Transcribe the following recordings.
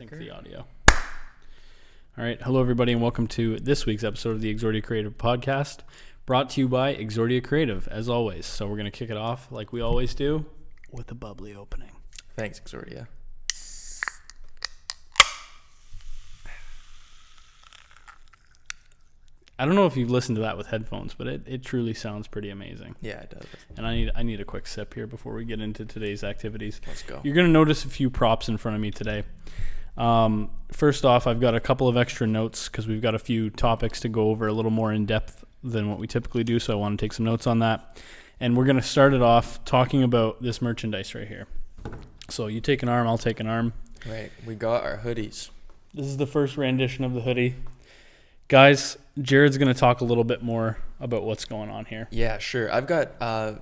sync the audio. All right. Hello, everybody, and welcome to this week's episode of the Exordia Creative Podcast, brought to you by Exordia Creative, as always. So we're going to kick it off like we always do with a bubbly opening. Thanks, Exordia. I don't know if you've listened to that with headphones, but it truly sounds pretty amazing. Yeah, it does. And I need a quick sip here before we get into today's activities. Let's go. You're going to notice a few props in front of me today. First off, I've got a couple of extra notes because we've got a few topics to go over a little more in depth than what we typically do, so I want to take some notes on that. And we're going to start it off talking about this merchandise right here. So you take an arm, I'll take an arm. Right, we got our hoodies. This is the first rendition of the hoodie. Guys, Jared's going to talk a little bit more about what's going on here. Yeah, sure. I've got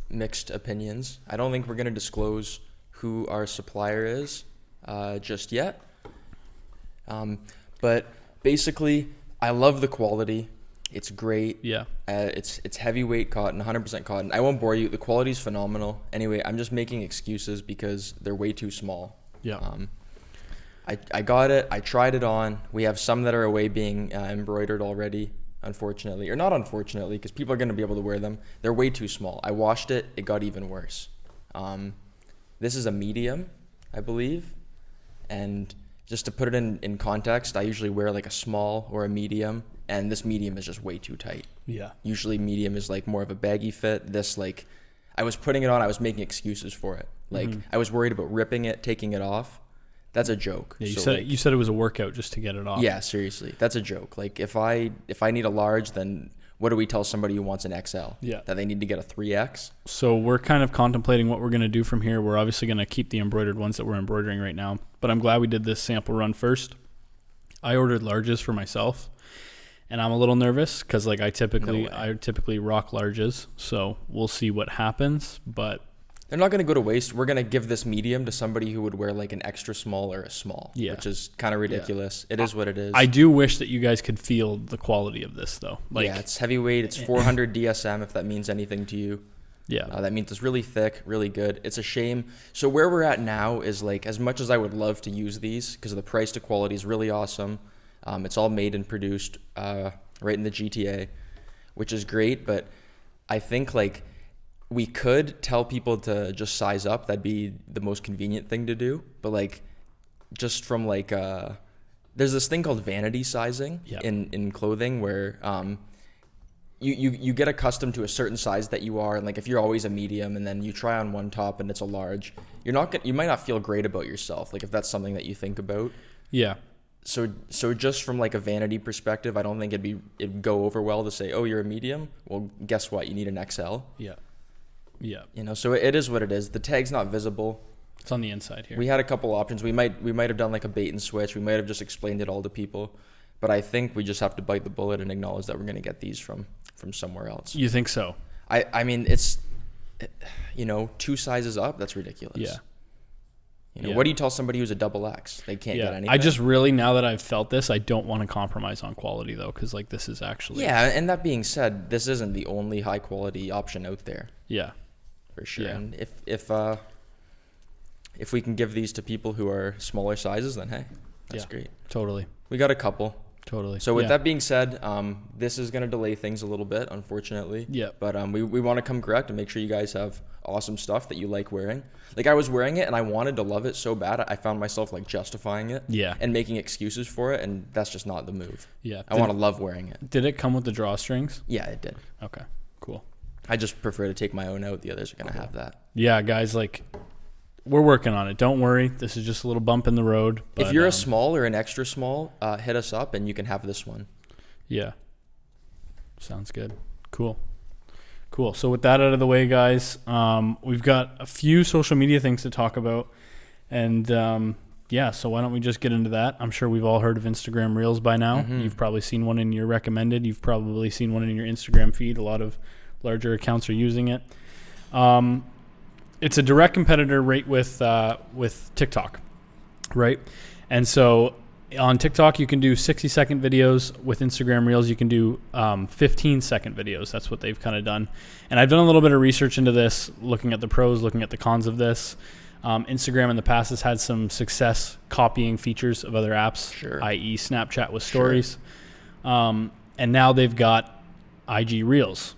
mixed opinions. I don't think we're going to disclose who our supplier is just yet. But basically, I love the quality. It's great. Yeah. It's heavyweight cotton, 100% cotton. I won't bore you. The quality's phenomenal. Anyway, I'm just making excuses because they're way too small. Yeah. I got it. I tried it on. We have some that are away being embroidered already, unfortunately. Or not unfortunately, because people are going to be able to wear them. They're way too small. I washed it. It got even worse. This is a medium, I believe. And just to put it in context, I usually wear like a small or a medium. And this medium is just way too tight. Yeah. Usually medium is like more of a baggy fit. This like, I was putting it on. I was making excuses for it. Like I was worried about ripping it, taking it off. That's a joke. Yeah, so you said it was a workout just to get it off. Yeah, seriously. That's a joke. Like if I need a large, then what do we tell somebody who wants an XL? Yeah. That they need to get a 3X? So we're kind of contemplating what we're going to do from here. We're obviously going to keep the embroidered ones that we're embroidering right now, but I'm glad we did this sample run first. I ordered larges for myself, and I'm a little nervous because like I typically rock larges, so we'll see what happens, but they're not going to go to waste. We're going to give this medium to somebody who would wear like an extra small or a small, which is kind of ridiculous. Yeah. It is what it is. I do wish that you guys could feel the quality of this, though. Like, yeah, it's heavyweight. It's 400 DSM, if that means anything to you. Yeah. That means it's really thick, really good. It's a shame. So where we're at now is like, as much as I would love to use these, because the price to quality is really awesome. It's all made and produced right in the GTA, which is great. But I think like, we could tell people to just size up. That'd be the most convenient thing to do. But like, just from like, there's this thing called vanity sizing in clothing where you get accustomed to a certain size that you are. And like, if you're always a medium and then you try on one top and it's a large, you might not feel great about yourself. Like if that's something that you think about. Yeah. So just from like a vanity perspective, I don't think it'd go over well to say, oh, you're a medium. Well, guess what? You need an XL. Yeah. Yeah. You know, so it is what it is. The tag's not visible. It's on the inside here. We had a couple options. We might have done like a bait and switch. We might have just explained it all to people. But I think we just have to bite the bullet and acknowledge that we're going to get these from somewhere else. You think so? I mean, it's, you know, 2 sizes up. That's ridiculous. Yeah. You know, what do you tell somebody who's a double X? They can't get anything. I just really, now that I've felt this, I don't want to compromise on quality though, because like this is actually. Yeah, and that being said, this isn't the only high quality option out there. Yeah. For sure. Yeah. And if we can give these to people who are smaller sizes, then hey, that's great. Totally. We got a couple. Totally. So with that being said, this is going to delay things a little bit, unfortunately. Yeah. But we want to come correct and make sure you guys have awesome stuff that you like wearing. Like I was wearing it and I wanted to love it so bad. I found myself like justifying it. Yeah. And making excuses for it. And that's just not the move. Yeah. I want to love wearing it. Did it come with the drawstrings? Yeah, it did. Okay. Cool. I just prefer to take my own out. The others are going to have that. Yeah, guys, like we're working on it. Don't worry. This is just a little bump in the road. But, if you're a small or an extra small, hit us up and you can have this one. Yeah. Sounds good. Cool. So with that out of the way, guys, we've got a few social media things to talk about. And so why don't we just get into that? I'm sure we've all heard of Instagram Reels by now. Mm-hmm. You've probably seen one in your recommended. You've probably seen one in your Instagram feed. A lot of larger accounts are using it. It's a direct competitor right with TikTok, right? And so on TikTok, you can do 60-second videos. With Instagram Reels, you can do 15-second videos. That's what they've kind of done. And I've done a little bit of research into this, looking at the pros, looking at the cons of this. Instagram in the past has had some success copying features of other apps, Sure. i.e. Snapchat with stories. And now they've got IG Reels.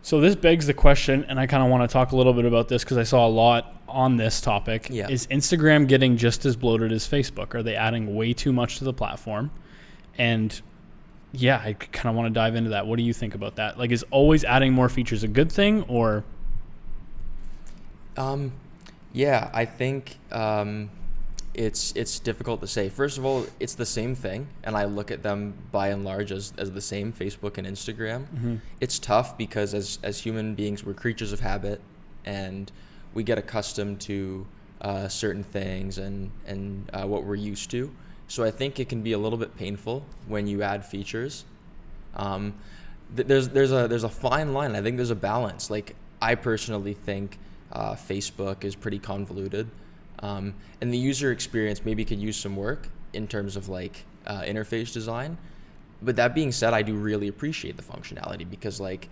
So this begs the question, and I kind of want to talk a little bit about this because I saw a lot on this topic. Yeah. Is Instagram getting just as bloated as Facebook? Are they adding way too much to the platform? And yeah, I kind of want to dive into that. What do you think about that? Like, is always adding more features a good thing, or? Yeah, I think it's difficult to say. First of all, it's the same thing, and I look at them by and large as the same, Facebook and Instagram. Mm-hmm. It's tough because as human beings, we're creatures of habit, and we get accustomed to certain things and what we're used to. So I think it can be a little bit painful when you add features. There's a fine line. I think there's a balance. Like, I personally think Facebook is pretty convoluted, and the user experience maybe could use some work in terms of like interface design. But that being said, I do really appreciate the functionality because like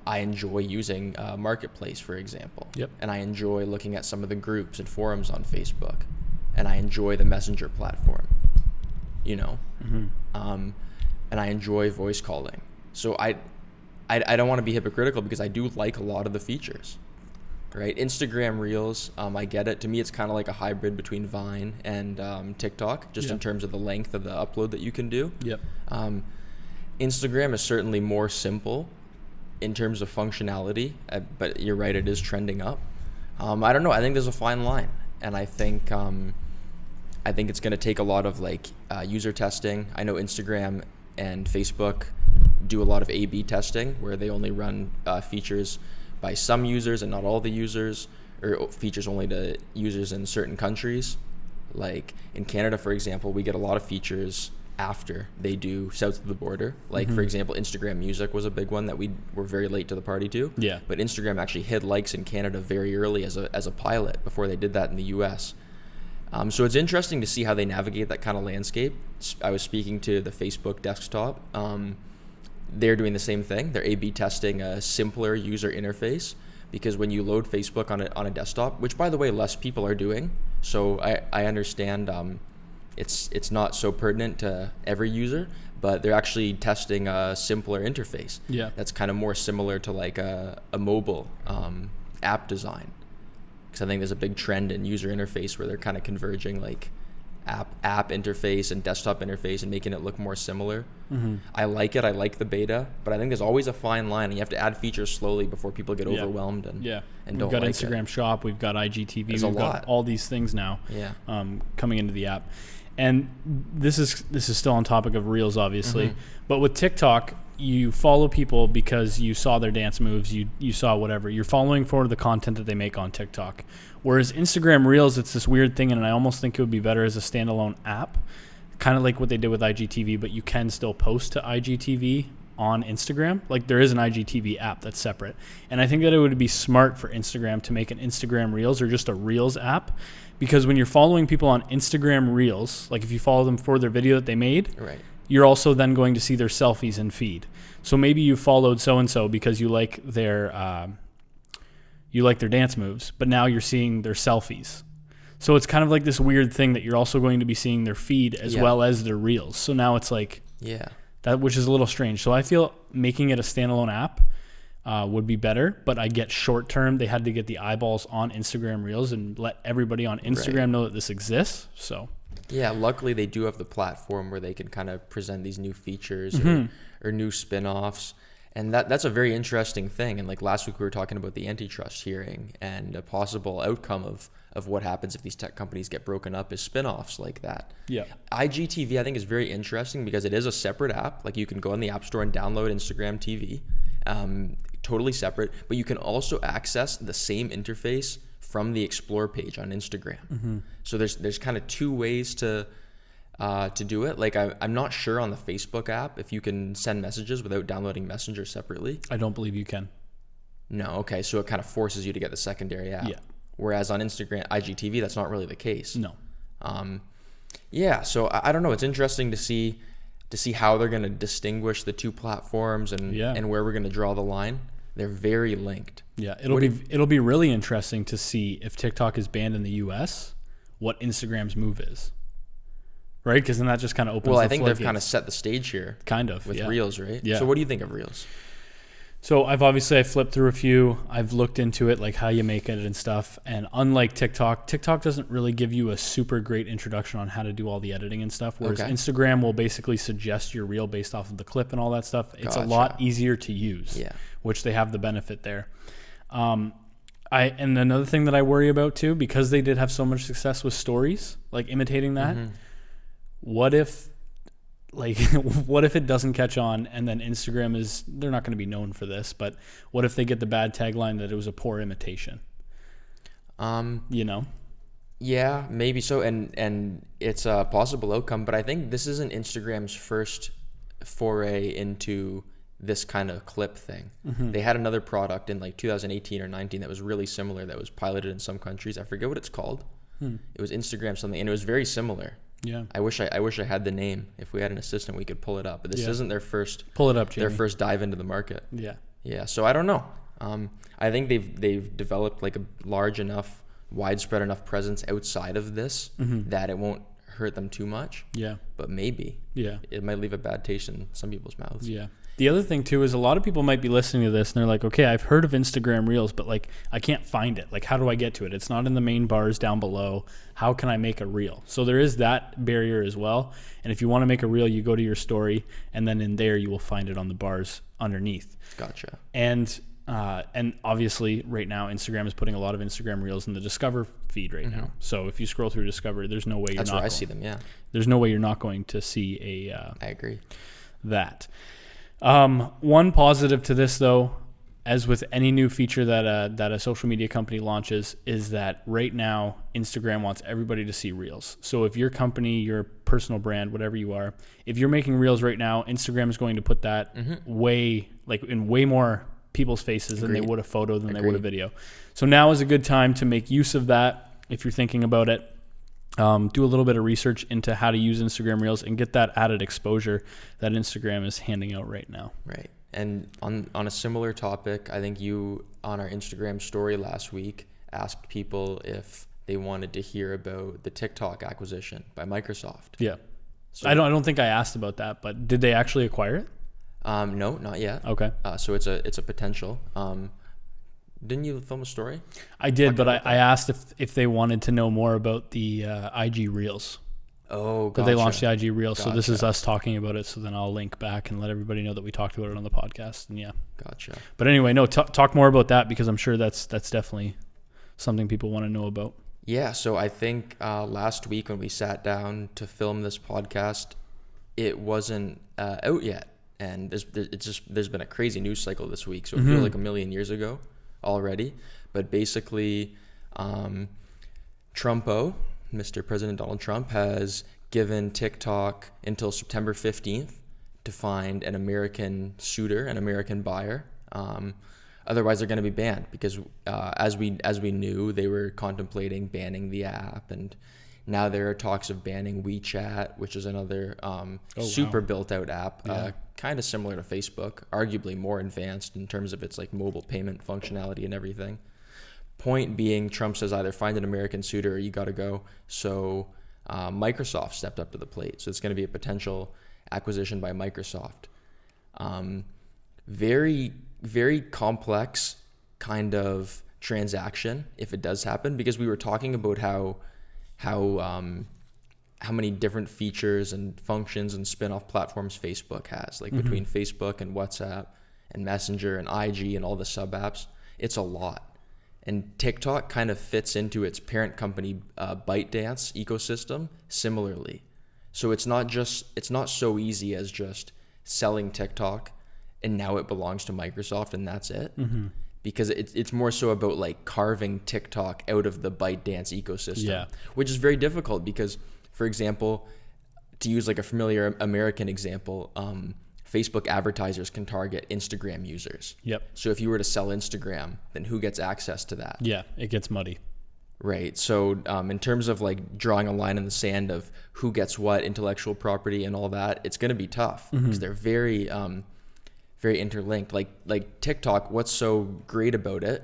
I enjoy using Marketplace, for example. Yep. And I enjoy looking at some of the groups and forums on Facebook, and I enjoy the Messenger platform. And I enjoy voice calling. So I don't want to be hypocritical because I do like a lot of the features, right? Instagram Reels, I get it. To me, it's kind of like a hybrid between Vine and TikTok, just in terms of the length of the upload that you can do. Yep. Instagram is certainly more simple in terms of functionality, but you're right, it is trending up. I don't know. I think there's a fine line, and I think it's going to take a lot of like user testing. I know Instagram and Facebook do a lot of A/B testing where they only run features by some users and not all the users, or features only to users in certain countries. Like in Canada, for example, we get a lot of features after they do south of the border. Like for example, Instagram Music was a big one that we were very late to the party to. Yeah. But Instagram actually hid likes in Canada very early as a pilot before they did that in the US. So it's interesting to see how they navigate that kind of landscape. I was speaking to the Facebook desktop. They're doing the same thing. They're A/B testing a simpler user interface because when you load Facebook on a desktop, which by the way less people are doing, so I understand it's not so pertinent to every user, but they're actually testing a simpler interface. Yeah. That's kind of more similar to like a mobile app design. Because I think there's a big trend in user interface where they're kind of converging like app interface and desktop interface and making it look more similar. I like it. I like the beta, but I think there's always a fine line, and you have to add features slowly before people get overwhelmed and we've don't got like Instagram it. Shop, we've got IGTV, There's we've a got lot. all these things now. Yeah. Coming into the app. And this is still on topic of Reels, obviously. But with TikTok, you follow people because you saw their dance moves, you saw whatever. You're following for the content that they make on TikTok. Whereas Instagram Reels, it's this weird thing, and I almost think it would be better as a standalone app, kind of like what they did with IGTV, but you can still post to IGTV on Instagram. Like there is an IGTV app that's separate. And I think that it would be smart for Instagram to make an Instagram Reels or just a Reels app, because when you're following people on Instagram Reels, like if you follow them for their video that they made, Right. you're also then going to see their selfies in feed. So maybe you followed so-and-so because you like their dance moves, but now you're seeing their selfies. So it's kind of like this weird thing that you're also going to be seeing their feed as well as their Reels. So now it's like that, which is a little strange. So I feel making it a standalone app would be better, but I get short term. They had to get the eyeballs on Instagram Reels and let everybody on Instagram know that this exists. So yeah, luckily they do have the platform where they can kind of present these new features or new spin-offs. And that's a very interesting thing. And like last week we were talking about the antitrust hearing, and a possible outcome of what happens if these tech companies get broken up is spin-offs like that. Yeah. IGTV I think is very interesting because it is a separate app. Like you can go in the App Store and download Instagram TV, totally separate, but you can also access the same interface from the Explore page on Instagram. So there's kind of two ways to do it. Like I'm not sure on the Facebook app if you can send messages without downloading Messenger separately. I don't believe you can. No, okay, so it kind of forces you to get the secondary app. Yeah. Whereas on Instagram, IGTV, that's not really the case. No. Yeah, so I don't know. It's interesting to see how they're going to distinguish the two platforms and where we're going to draw the line. They're very linked. Yeah, it'll be really interesting to see if TikTok is banned in the US, what Instagram's move is. Right? Because then that just kind of opens Well, the I think floodgates. they've kind of set the stage here. Kind of, with yeah. Reels, right? Yeah. So what do you think of Reels? So I flipped through a few. I've looked into it, like how you make it and stuff. And unlike TikTok doesn't really give you a super great introduction on how to do all the editing and stuff. Whereas Instagram will basically suggest your reel based off of the clip and all that stuff. It's a lot easier to use, which they have the benefit there. And another thing that I worry about too, because they did have so much success with stories, like imitating that. What if it doesn't catch on, and then Instagram they're not going to be known for this, but what if they get the bad tagline that it was a poor imitation? Yeah, maybe so. And it's a possible outcome, but I think this isn't Instagram's first foray into this kind of clip thing. They had another product in like 2018 or 19 that was really similar, that was piloted in some countries. I forget what it's called. It was Instagram something, and it was very similar. Yeah. I wish I had the name. If we had an assistant, we could pull it up. But this isn't their first. Pull it up, Jamie. Their first dive into the market. Yeah. Yeah. So I don't know. I think they've developed like a large enough, widespread enough presence outside of this that it won't hurt them too much. Yeah. But maybe. Yeah. It might leave a bad taste in some people's mouths. Yeah. The other thing too is a lot of people might be listening to this and they're like, okay, I've heard of Instagram Reels, but like I can't find it. Like, how do I get to it? It's not in the main bars down below. How can I make a reel? So there is that barrier as well. And if you want to make a reel, you go to your story, and then in there you will find it on the bars underneath. Gotcha. And obviously right now Instagram is putting a lot of Instagram Reels in the Discover feed right now. So if you scroll through Discover, there's no way That's where I see them. Yeah. There's no way you're not going to see I agree. That. One positive to this, though, as with any new feature that a social media company launches, is that right now Instagram wants everybody to see Reels. So if your company, your personal brand, whatever you are, if you're making Reels right now, Instagram is going to put that in way more people's faces than they would a photo, than they would a video. So now is a good time to make use of that if you're thinking about it. Do a little bit of research into how to use Instagram Reels and get that added exposure that Instagram is handing out right now. Right. And on a similar topic, I think you, on our Instagram story last week, asked people if they wanted to hear about the TikTok acquisition by Microsoft. Yeah. So I don't think I asked about that, but did they actually acquire it? No, not yet. Okay. So it's a potential. Didn't you film a story? I did, but I asked if they wanted to know more about the IG Reels. Oh, gotcha. That they launched the IG Reels. Gotcha. So this is us talking about it. So then I'll link back and let everybody know that we talked about it on the podcast. And yeah. Gotcha. But anyway, no, talk more about that, because I'm sure that's definitely something people want to know about. Yeah. So I think last week when we sat down to film this podcast, it wasn't out yet. And there's been a crazy news cycle this week. So it feels like a million years ago already. But basically, Mr. President Donald Trump, has given TikTok until September 15th to find an American suitor, an American buyer. Otherwise, they're going to be banned, because as we knew, they were contemplating banning the app, and now there are talks of banning WeChat, which is another super built-out app, kind of similar to Facebook, arguably more advanced in terms of its like mobile payment functionality and everything. Point being, Trump says either find an American suitor or you got to go. So Microsoft stepped up to the plate. So it's going to be a potential acquisition by Microsoft. Very, very complex kind of transaction if it does happen, because we were talking about how many different features and functions and spin-off platforms Facebook has, like between Facebook and WhatsApp and Messenger and IG and all the sub apps. It's a lot. And TikTok kind of fits into its parent company ByteDance ecosystem similarly. So it's not so easy as just selling TikTok and now it belongs to Microsoft and that's it. Because it's more so about like carving TikTok out of the ByteDance ecosystem, which is very difficult because, for example, to use like a familiar American example, Facebook advertisers can target Instagram users. Yep. So if you were to sell Instagram, then who gets access to that? Yeah, it gets muddy. Right. So in terms of like drawing a line in the sand of who gets what intellectual property and all that, it's going to be tough because they're very very interlinked. Like TikTok, what's so great about it,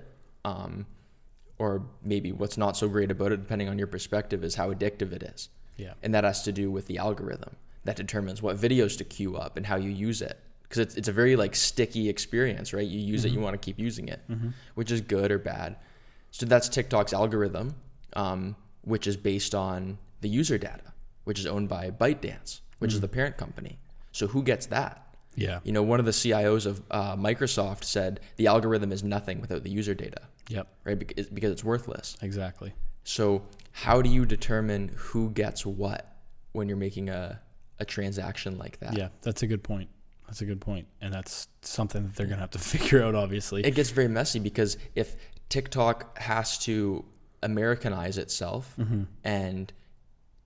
or maybe what's not so great about it, depending on your perspective, is how addictive it is. Yeah. And that has to do with the algorithm that determines what videos to queue up and how you use it. Because it's a very like sticky experience, right? You use it, you want to keep using it, which is good or bad. So that's TikTok's algorithm, which is based on the user data, which is owned by ByteDance, which is the parent company. So who gets that? Yeah. You know, one of the CIOs of Microsoft said the algorithm is nothing without the user data. Yep. Right? Because it's worthless. Exactly. So how do you determine who gets what when you're making a transaction like that? Yeah, that's a good point. That's a good point. And that's something that they're going to have to figure out, obviously. It gets very messy because if TikTok has to Americanize itself and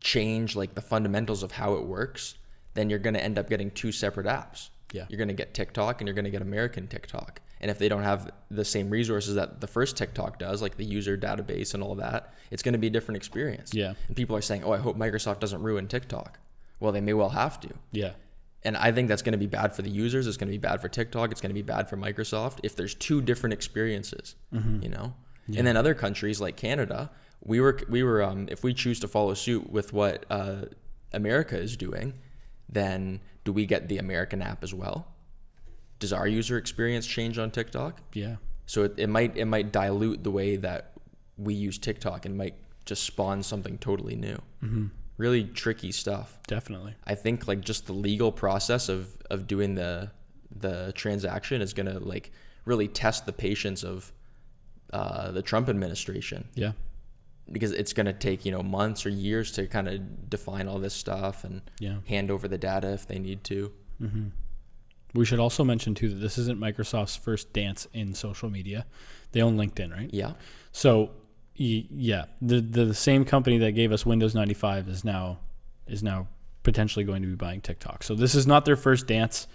change like the fundamentals of how it works, then you're going to end up getting two separate apps. Yeah. You're going to get TikTok and you're going to get American TikTok. And if they don't have the same resources that the first TikTok does, like the user database and all that, it's going to be a different experience. Yeah. And people are saying, oh, I hope Microsoft doesn't ruin TikTok. Well, they may well have to. Yeah. And I think that's going to be bad for the users. It's going to be bad for TikTok. It's going to be bad for Microsoft if there's two different experiences, you know? Yeah. And then other countries like Canada, we were if we choose to follow suit with what America is doing, then do we get the American app as well? Does our user experience change on TikTok? Yeah. So it might dilute the way that we use TikTok and might just spawn something totally new. Really tricky stuff. Definitely. I think like just the legal process of doing the transaction is gonna like really test the patience of the Trump administration. Yeah. Because it's gonna take, you know, months or years to kind of define all this stuff and hand over the data if they need to. We should also mention too that this isn't Microsoft's first dance in social media. They own LinkedIn, right? Yeah. So yeah, the same company that gave us Windows 95 is now potentially going to be buying TikTok. So this is not their first dance,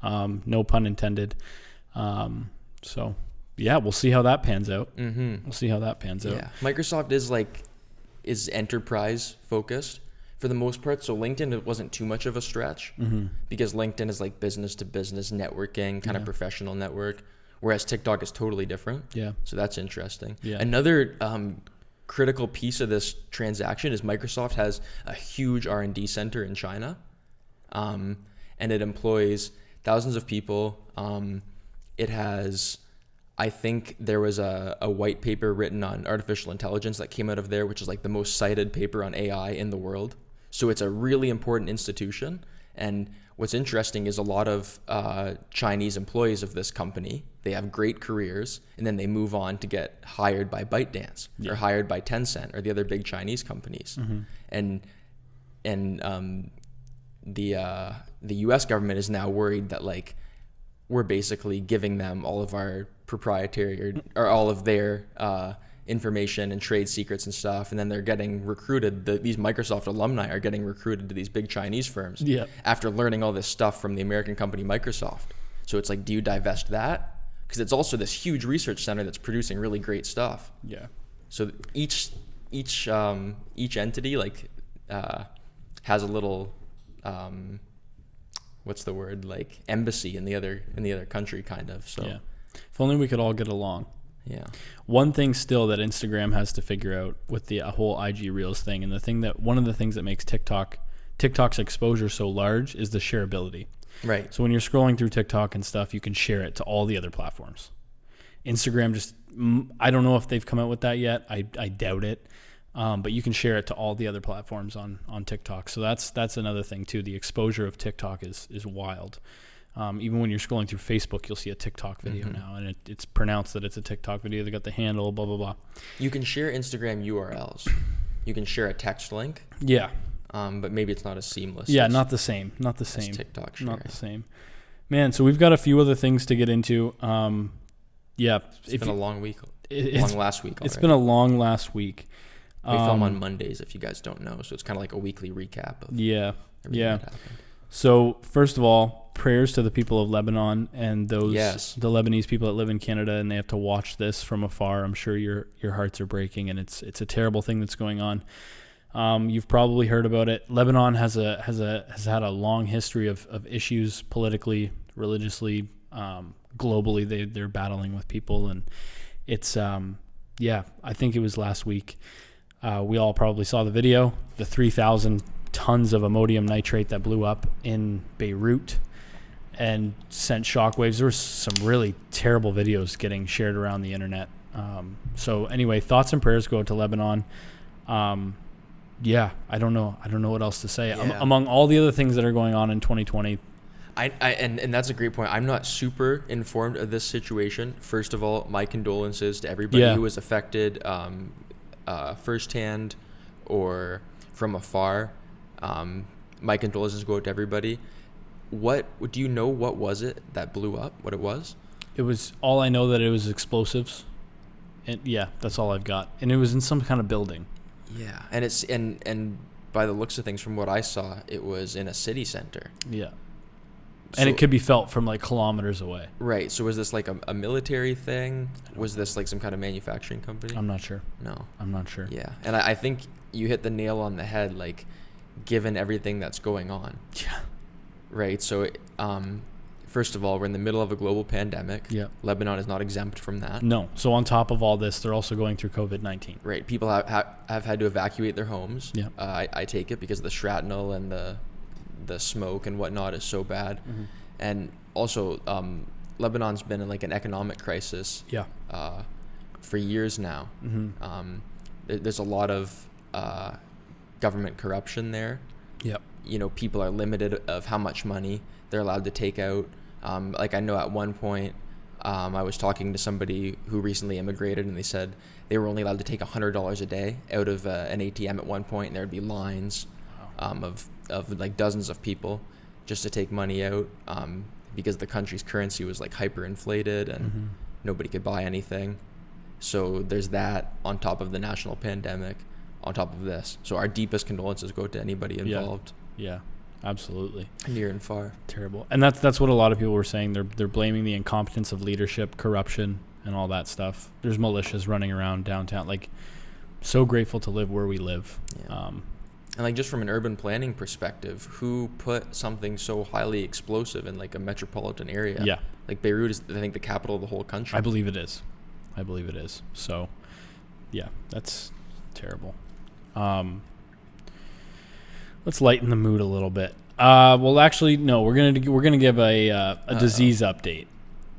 no pun intended. So yeah, we'll see how that pans out. We'll see how that pans out. Yeah, Microsoft is enterprise focused for the most part. So LinkedIn, it wasn't too much of a stretch because LinkedIn is like business to business networking, kind of professional network. Whereas TikTok is totally different. Yeah. So that's interesting. Yeah. Another critical piece of this transaction is Microsoft has a huge R&D center in China, and it employs thousands of people. It has, I think there was a white paper written on artificial intelligence that came out of there, which is like the most cited paper on AI in the world. So it's a really important institution. And what's interesting is a lot of Chinese employees of this company, they have great careers, and then they move on to get hired by ByteDance or hired by Tencent or the other big Chinese companies. And the U.S. government is now worried that like we're basically giving them all of our proprietary or all of their information and trade secrets and stuff, and then they're getting recruited. These Microsoft alumni are getting recruited to these big Chinese firms after learning all this stuff from the American company Microsoft. So it's like, do you divest that? Because it's also this huge research center that's producing really great stuff. Yeah. So each entity like has a little what's the word, like embassy in the other country kind of. So if only we could all get along. Yeah. One thing still that Instagram has to figure out with the whole IG Reels thing, and one of the things that makes TikTok's exposure so large is the shareability. Right. So when you're scrolling through TikTok and stuff, you can share it to all the other platforms. Instagram I don't know if they've come out with that yet. I doubt it. But you can share it to all the other platforms on TikTok. So that's another thing too. The exposure of TikTok is wild. Even when you're scrolling through Facebook, you'll see a TikTok video now, and it's pronounced that it's a TikTok video. They got the handle, blah, blah, blah. You can share Instagram URLs. You can share a text link. Yeah. But maybe it's not as seamless. Yeah, not the same. Not the same. TikTok sharing. Not the same. Man, so we've got a few other things to get into. It's been a long week. Long last week already. It's been a long last week. We film on Mondays, if you guys don't know. So it's kind of like a weekly recap of everything that happened. So first of all, prayers to the people of Lebanon and the Lebanese people that live in Canada, and they have to watch this from afar. I'm sure your hearts are breaking, and it's a terrible thing that's going on. You've probably heard about it. Lebanon has had a long history of issues politically, religiously, globally they're battling with people, and it's I think it was last week. We all probably saw the video, the 3,000 tons of ammonium nitrate that blew up in Beirut and sent shockwaves. There were some really terrible videos getting shared around the internet. So anyway, thoughts and prayers go to Lebanon. I don't know what else to say. Among all the other things that are going on in 2020. And that's a great point. I'm not super informed of this situation. First of all, my condolences to everybody who was affected firsthand or from afar. My condolences go out to everybody. What do you know? What was it that blew up? What it was? It was all I know that it was explosives, and that's all I've got. And it was in some kind of building. Yeah, and it's and by the looks of things, from what I saw, it was in a city center. Yeah. And it could be felt from like kilometers away. Right. So was this like a military thing? Was this like some kind of manufacturing company? I'm not sure. No. I'm not sure. Yeah. And I think you hit the nail on the head, like, given everything that's going on. Yeah. Right. So, first of all, we're in the middle of a global pandemic. Yeah. Lebanon is not exempt from that. No. So on top of all this, they're also going through COVID-19. Right. People have had to evacuate their homes. Yeah. I take it because of the shrapnel and the smoke and whatnot is so bad. Mm-hmm. And also, Lebanon's been in like an economic crisis for years now. Mm-hmm. There's a lot of government corruption there. Yep. People are limited of how much money they're allowed to take out. Like I know at one point, I was talking to somebody who recently immigrated, and they said they were only allowed to take $100 a day out of an ATM at one point, and there'd be lines of like dozens of people just to take money out, because the country's currency was like hyperinflated and nobody could buy anything. So there's that on top of the national pandemic, on top of this. So our deepest condolences go to anybody involved. Yeah, absolutely. Near and far. Terrible. And that's what a lot of people were saying. They're blaming the incompetence of leadership, corruption, and all that stuff. There's militias running around downtown. Like, so grateful to live where we live. Yeah. And like just from an urban planning perspective, who put something so highly explosive in like a metropolitan area? Yeah. Like Beirut is, I think, the capital of the whole country. I believe it is. So, yeah, that's terrible. Let's lighten the mood a little bit. Well, actually, no. We're gonna give a disease update.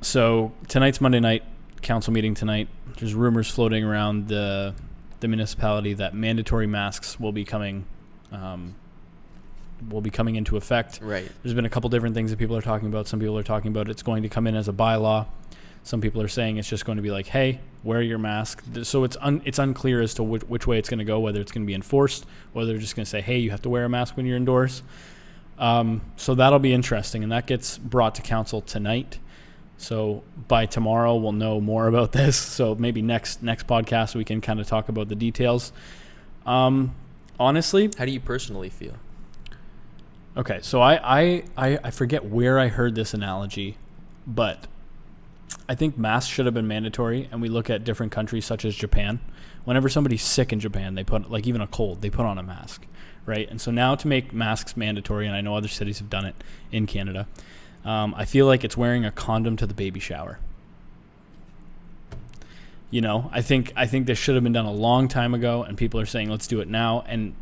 So tonight's Monday night council meeting tonight. There's rumors floating around the municipality that mandatory masks will be coming into effect. Right. There's been a couple different things that people are talking about. Some people are talking about it's going to come in as a bylaw. Some people are saying it's just going to be like, hey, wear your mask. So it's unclear as to which way it's going to go, whether it's going to be enforced, whether they're just going to say, hey, you have to wear a mask when you're indoors. So that'll be interesting, and that gets brought to council tonight. So by tomorrow, we'll know more about this. So maybe next podcast, we can kind of talk about the details. Honestly, how do you personally feel? Okay, so I forget where I heard this analogy, but I think masks should have been mandatory. And we look at different countries such as Japan. Whenever somebody's sick in Japan, they put, like even a cold, they put on a mask, right? And so now to make masks mandatory, and I know other cities have done it in Canada, I feel like it's wearing a condom to the baby shower. I think this should have been done a long time ago, and people are saying let's do it now. And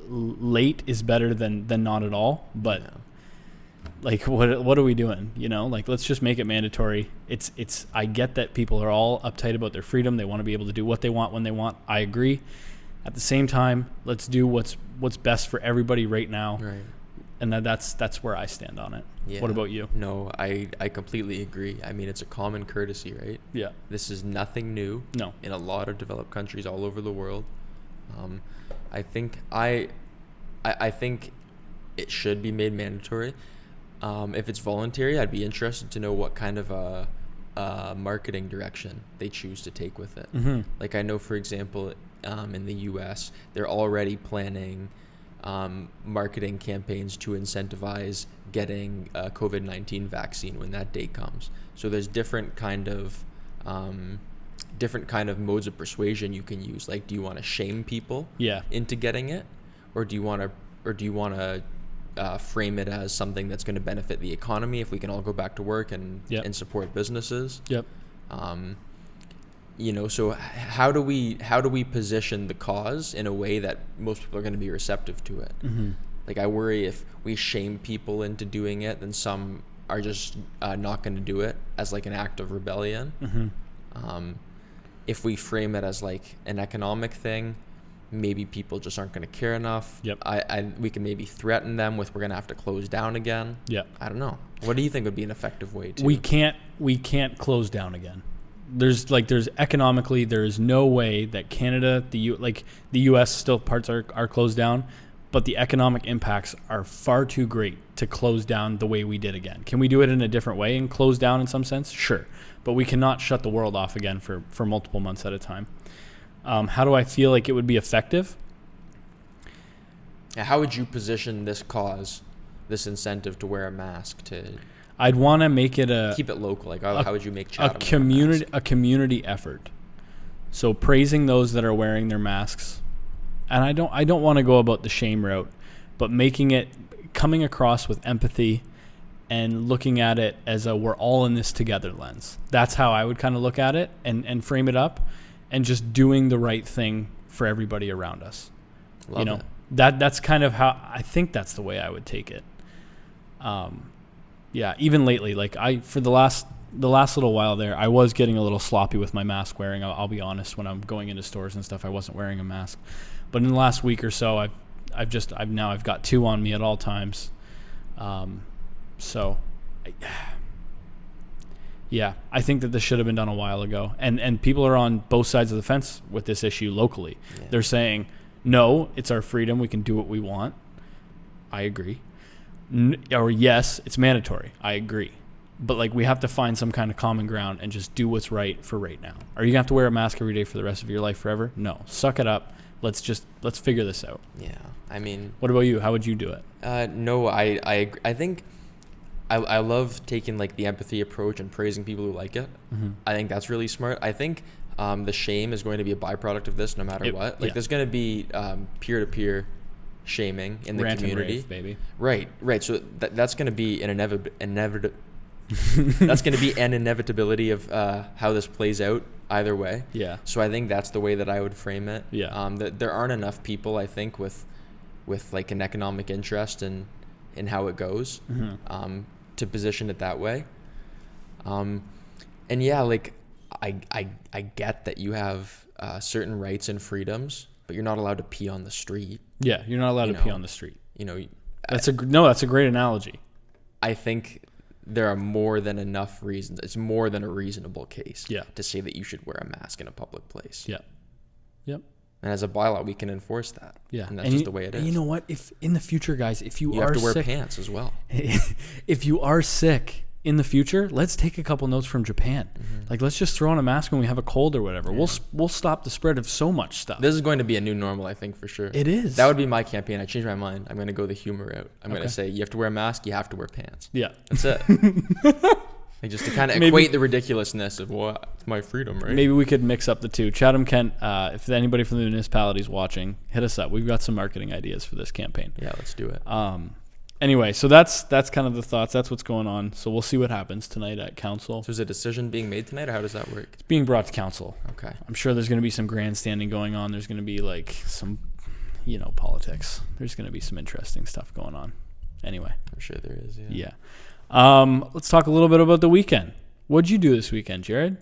late is better than not at all. But like, what are we doing? Like, let's just make it mandatory. It's. I get that people are all uptight about their freedom. They want to be able to do what they want when they want. I agree. At the same time, let's do what's best for everybody right now. Right. And that's where I stand on it. Yeah. What about you? No, I completely agree. I mean, it's a common courtesy, right? Yeah. This is nothing new. No. In a lot of developed countries all over the world. I think I think it should be made mandatory. If it's voluntary, I'd be interested to know what kind of a marketing direction they choose to take with it. Mm-hmm. Like I know, for example, in the U.S., they're already planning marketing campaigns to incentivize getting a COVID-19 vaccine when that day comes. So there's different kind of modes of persuasion you can use. Like, do you want to shame people into getting it, or do you want to frame it as something that's going to benefit the economy if we can all go back to work and support businesses. Yep. So how do we position the cause in a way that most people are going to be receptive to it? Mm-hmm. Like, I worry if we shame people into doing it, then some are just not going to do it as like an act of rebellion. Mm-hmm. If we frame it as like an economic thing, maybe people just aren't going to care enough. Yep. We can maybe threaten them with, we're going to have to close down again. Yep. I don't know. What do you think would be an effective way to? We can't close down again. There's economically, there is no way that Canada, the U.S. still parts are closed down, but the economic impacts are far too great to close down the way we did again. Can we do it in a different way and close down in some sense? Sure. But we cannot shut the world off again for multiple months at a time. How do I feel like it would be effective? How would you position this cause, this incentive to wear a mask to... I'd want to make it keep it local. Like, how would you make Chatham a community effort? So praising those that are wearing their masks, and I don't want to go about the shame route, but coming across with empathy and looking at it as a we're all in this together lens. That's how I would kind of look at it and frame it up, and just doing the right thing for everybody around us. Love it. That's kind of how I think that's the way I would take it. Yeah, even lately, like for the last little while there, I was getting a little sloppy with my mask wearing. I'll be honest, when I'm going into stores and stuff, I wasn't wearing a mask. But in the last week or so, I've got 2 on me at all times. I think that this should have been done a while ago. And people are on both sides of the fence with this issue locally. Yeah. They're saying, no, it's our freedom. We can do what we want. I agree. Or yes, it's mandatory. I agree. But like, we have to find some kind of common ground and just do what's right for right now. Are you going to have to wear a mask every day for the rest of your life forever? No. Suck it up. Let's figure this out. Yeah. I mean, what about you? How would you do it? No, I think I love taking like the empathy approach and praising people who like it. Mm-hmm. I think that's really smart. I think the shame is going to be a byproduct of this no matter what. Like, there's going to be peer-to-peer shaming in the Rant community. and rave, baby. Right. So that's going to be an that's going to be an inevitability of how this plays out either way. Yeah. So I think that's the way that I would frame it. Yeah. That there aren't enough people, I think, with like an economic interest in how it goes, mm-hmm. To position it that way. And yeah, like I get that you have certain rights and freedoms, but you're not allowed to pee on the street. Yeah, you're not allowed to pee on the street. That's a great analogy. I think there are more than enough reasons. It's more than a reasonable case. Yeah. To say that you should wear a mask in a public place. Yeah. Yep. And as a bylaw, we can enforce that. Yeah. And that's just the way it is. And you know what? If in the future, guys, if you are have to wear sick, pants as well. If you are sick in the future, let's take a couple notes from Japan. Mm-hmm. Like, let's just throw on a mask when we have a cold or whatever. Yeah. We'll stop the spread of so much stuff. This is going to be a new normal, I think, for sure. It is. That would be my campaign. I changed my mind. I'm going to go the humor route. I'm going to say, you have to wear a mask, you have to wear pants. Yeah. That's it. Like, just to kind of equate the ridiculousness of my freedom, right? Maybe we could mix up the two. Chatham Kent, if anybody from the municipality is watching, hit us up. We've got some marketing ideas for this campaign. Yeah, let's do it. Anyway, so that's kind of the thoughts. That's what's going on. So we'll see what happens tonight at council. So is a decision being made tonight, or how does that work? It's being brought to council. Okay. I'm sure there's going to be some grandstanding going on. There's going to be like some, politics. There's going to be some interesting stuff going on. Anyway. I'm sure there is, yeah. Yeah. Let's talk a little bit about the weekend. What'd you do this weekend, Jared?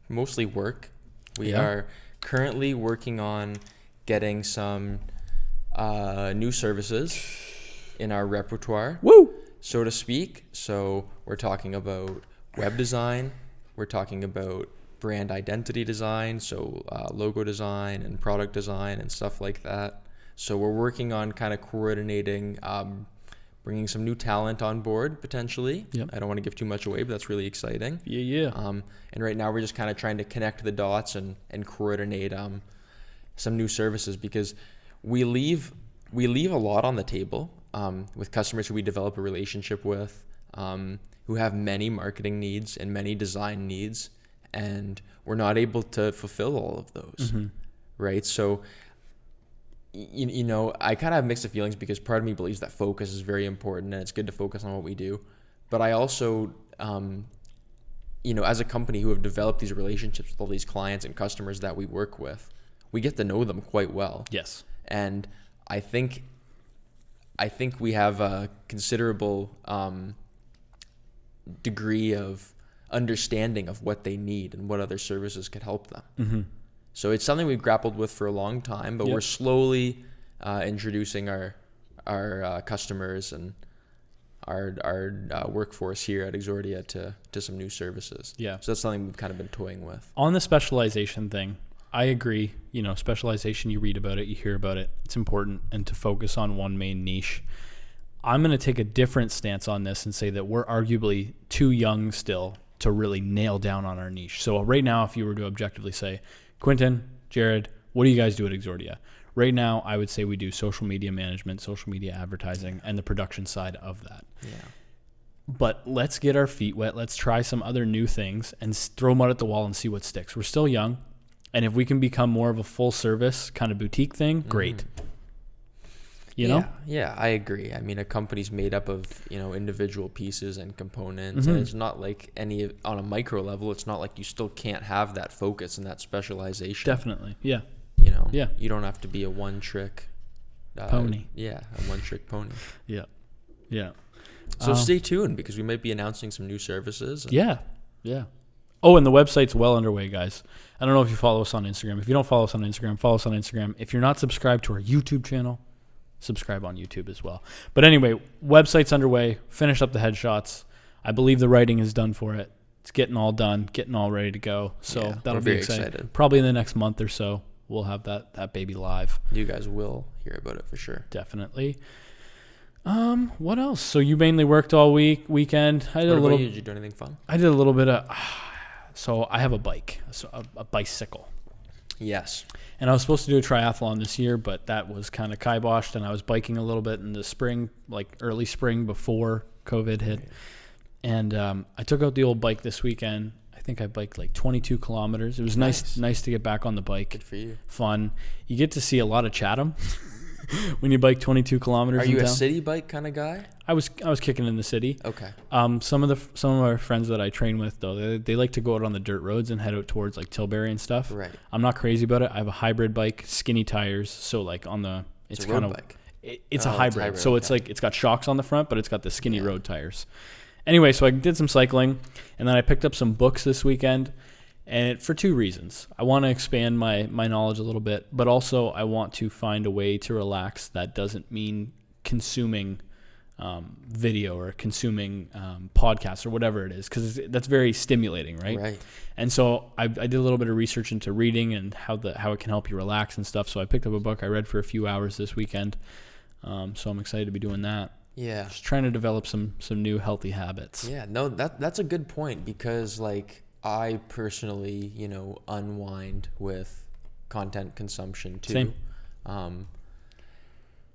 Mostly work. We are currently working on getting some new services in our repertoire, so to speak. So we're talking about web design. We're talking about brand identity design, so logo design and product design and stuff like that. So we're working on kind of coordinating, bringing some new talent on board potentially. Yep. I don't want to give too much away, but that's really exciting. Yeah. And right now we're just kind of trying to connect the dots and coordinate some new services, because we leave a lot on the table with customers who we develop a relationship with, who have many marketing needs and many design needs, and we're not able to fulfill all of those, mm-hmm. right? So you know, I kind of have mixed feelings because part of me believes that focus is very important and it's good to focus on what we do. But I also, you know, as a company who have developed these relationships with all these clients and customers that we work with, we get to know them quite well. Yes. And I think we have a considerable degree of understanding of what they need and what other services could help them. Mm-hmm. So it's something we've grappled with for a long time, but we're slowly introducing our customers and our workforce here at Exordia to some new services. Yeah. So that's something we've kind of been toying with. On the specialization thing, I agree. You know, specialization, you read about it, you hear about it. It's important, and to focus on one main niche. I'm going to take a different stance on this and say that we're arguably too young still to really nail down on our niche. So right now, if you were to objectively say, Quentin, Jared, what do you guys do at Exordia? Right now, I would say we do social media management, social media advertising, and the production side of that. Yeah. But let's get our feet wet. Let's try some other new things and throw mud at the wall and see what sticks. We're still young. And if we can become more of a full service kind of boutique thing, great. You know? Yeah, I agree. I mean, a company's made up of, you know, individual pieces and components. And it's not like on a micro level, it's not like you still can't have that focus and that specialization. Definitely. Yeah. You know? Yeah. You don't have to be a one-trick pony. Yeah, a one-trick pony. Yeah. Yeah. So stay tuned because we might be announcing some new services. Yeah. Oh, and the website's well underway, guys. I don't know if you follow us on Instagram. If you don't follow us on Instagram, follow us on Instagram. If you're not subscribed to our YouTube channel, subscribe on YouTube as well. But anyway, website's underway. Finished up the headshots. I believe the writing is done for it. It's getting all done, getting all ready to go. So that'll be exciting. Probably in the next month or so, we'll have that baby live. You guys will hear about it for sure. Definitely. What else? So you mainly worked all weekend. What about you? Did you do anything fun? I did a little bit of. So I have a bike, a bicycle. Yes. And I was supposed to do a triathlon this year, but that was kind of kiboshed, and I was biking a little bit in the spring, like early spring before COVID hit. And I took out the old bike this weekend. I think I biked like 22 kilometers. It was nice to get back on the bike. Good for you. Fun. You get to see a lot of Chatham when you bike 22 kilometers. Are you a city bike kind of guy? I was kicking in the city. Okay. Some of our friends that I train with, though, they like to go out on the dirt roads and head out towards like Tilbury and stuff. Right. I'm not crazy about it. I have a hybrid bike, skinny tires, so like it's a kind road of bike. It's a hybrid. So it's like it's got shocks on the front, but it's got the skinny road tires. Anyway, so I did some cycling, and then I picked up some books this weekend, and for two reasons. I want to expand my knowledge a little bit, but also I want to find a way to relax that doesn't mean consuming video or consuming podcasts or whatever it is, because that's very stimulating, right? Right. And so I did a little bit of research into reading and how it can help you relax and stuff. So I picked up a book I read for a few hours this weekend. So I'm excited to be doing that. Yeah. Just trying to develop some new healthy habits. Yeah. No, that's a good point because like I personally, you know, unwind with content consumption too. Same.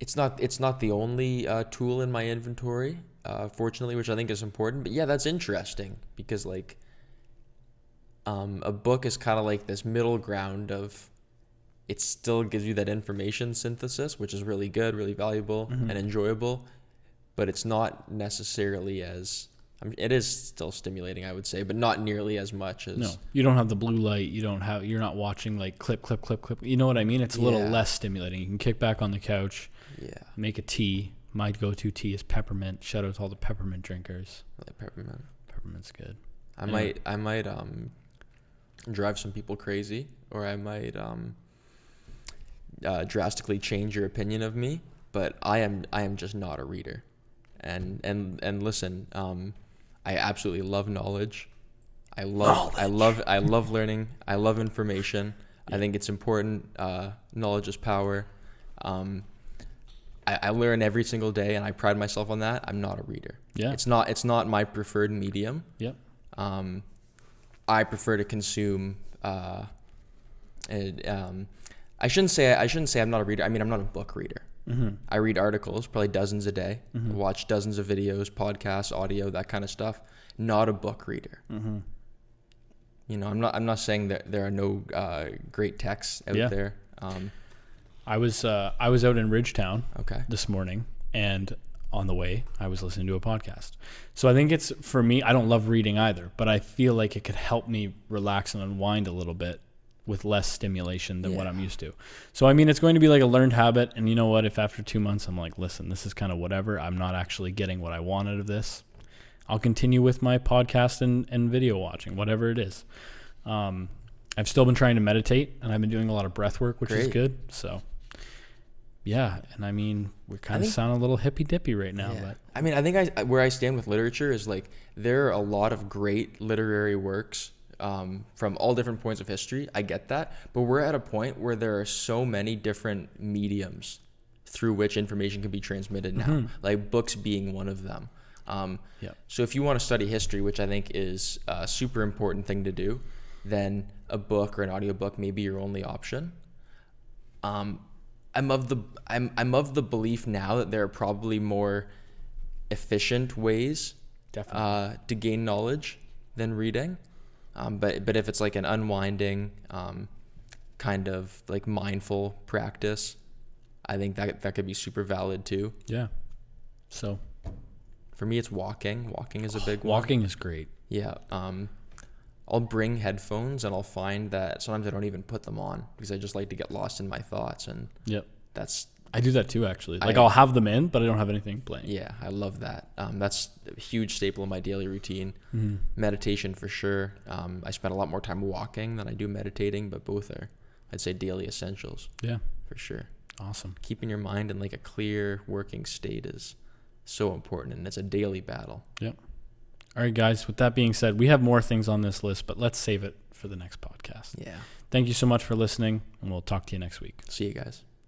It's not the only tool in my inventory, fortunately, which I think is important. But yeah, that's interesting because like a book is kind of like this middle ground of it still gives you that information synthesis, which is really good, really valuable and enjoyable, but it's not necessarily as it is still stimulating, I would say, but not nearly as much as. No, you don't have the blue light. You're not watching like clip. You know what I mean? It's a little less stimulating. You can kick back on the couch. Yeah. Make a tea. My go-to tea is peppermint. Shout out to all the peppermint drinkers. I like peppermint. Peppermint's good. I might drive some people crazy, or I might drastically change your opinion of me, but I am just not a reader. And listen, I absolutely love knowledge. I love learning. I love information. Yeah. I think it's important. Knowledge is power. I learn every single day, and I pride myself on that. I'm not a reader. Yeah. It's not my preferred medium. Yep. I prefer to consume. I shouldn't say I'm not a reader. I mean, I'm not a book reader. Mm-hmm. I read articles, probably dozens a day. Mm-hmm. I watch dozens of videos, podcasts, audio, that kind of stuff. Not a book reader. Mm-hmm. You know, I'm not saying that there are no great texts out there. I was out in Ridgetown Okay. this morning, and on the way I was listening to a podcast. So I think it's, for me, I don't love reading either, but I feel like it could help me relax and unwind a little bit with less stimulation than what I'm used to. So I mean, it's going to be like a learned habit, and you know what, if after 2 months I'm like, listen, this is kind of whatever, I'm not actually getting what I want out of this, I'll continue with my podcast and video watching, whatever it is. I've still been trying to meditate, and I've been doing a lot of breath work, which is good. So yeah, and I mean, we kind of sound a little hippy dippy right now, but I mean, I think where I stand with literature is like, there are a lot of great literary works from all different points of history. I get that, but we're at a point where there are so many different mediums through which information can be transmitted now, like books being one of them. So if you want to study history, which I think is a super important thing to do, then a book or an audiobook may be your only option. I'm of the belief now that there are probably more efficient ways to gain knowledge than reading. But if it's like an unwinding kind of like mindful practice, I think that could be super valid too. Yeah. So for me, it's walking. Walking is a big one. Walking is great. Yeah. I'll bring headphones, and I'll find that sometimes I don't even put them on because I just like to get lost in my thoughts. And I do that too, actually. Like, I'll have them in, but I don't have anything playing. Yeah, I love that. That's a huge staple of my daily routine. Meditation for sure. I spend a lot more time walking than I do meditating, but both are, I'd say, daily essentials. Yeah, for sure. Awesome. Keeping your mind in like a clear working state is so important, and it's a daily battle. Yep. All right, guys, with that being said, we have more things on this list, but let's save it for the next podcast. Yeah. Thank you so much for listening, and we'll talk to you next week. See you guys.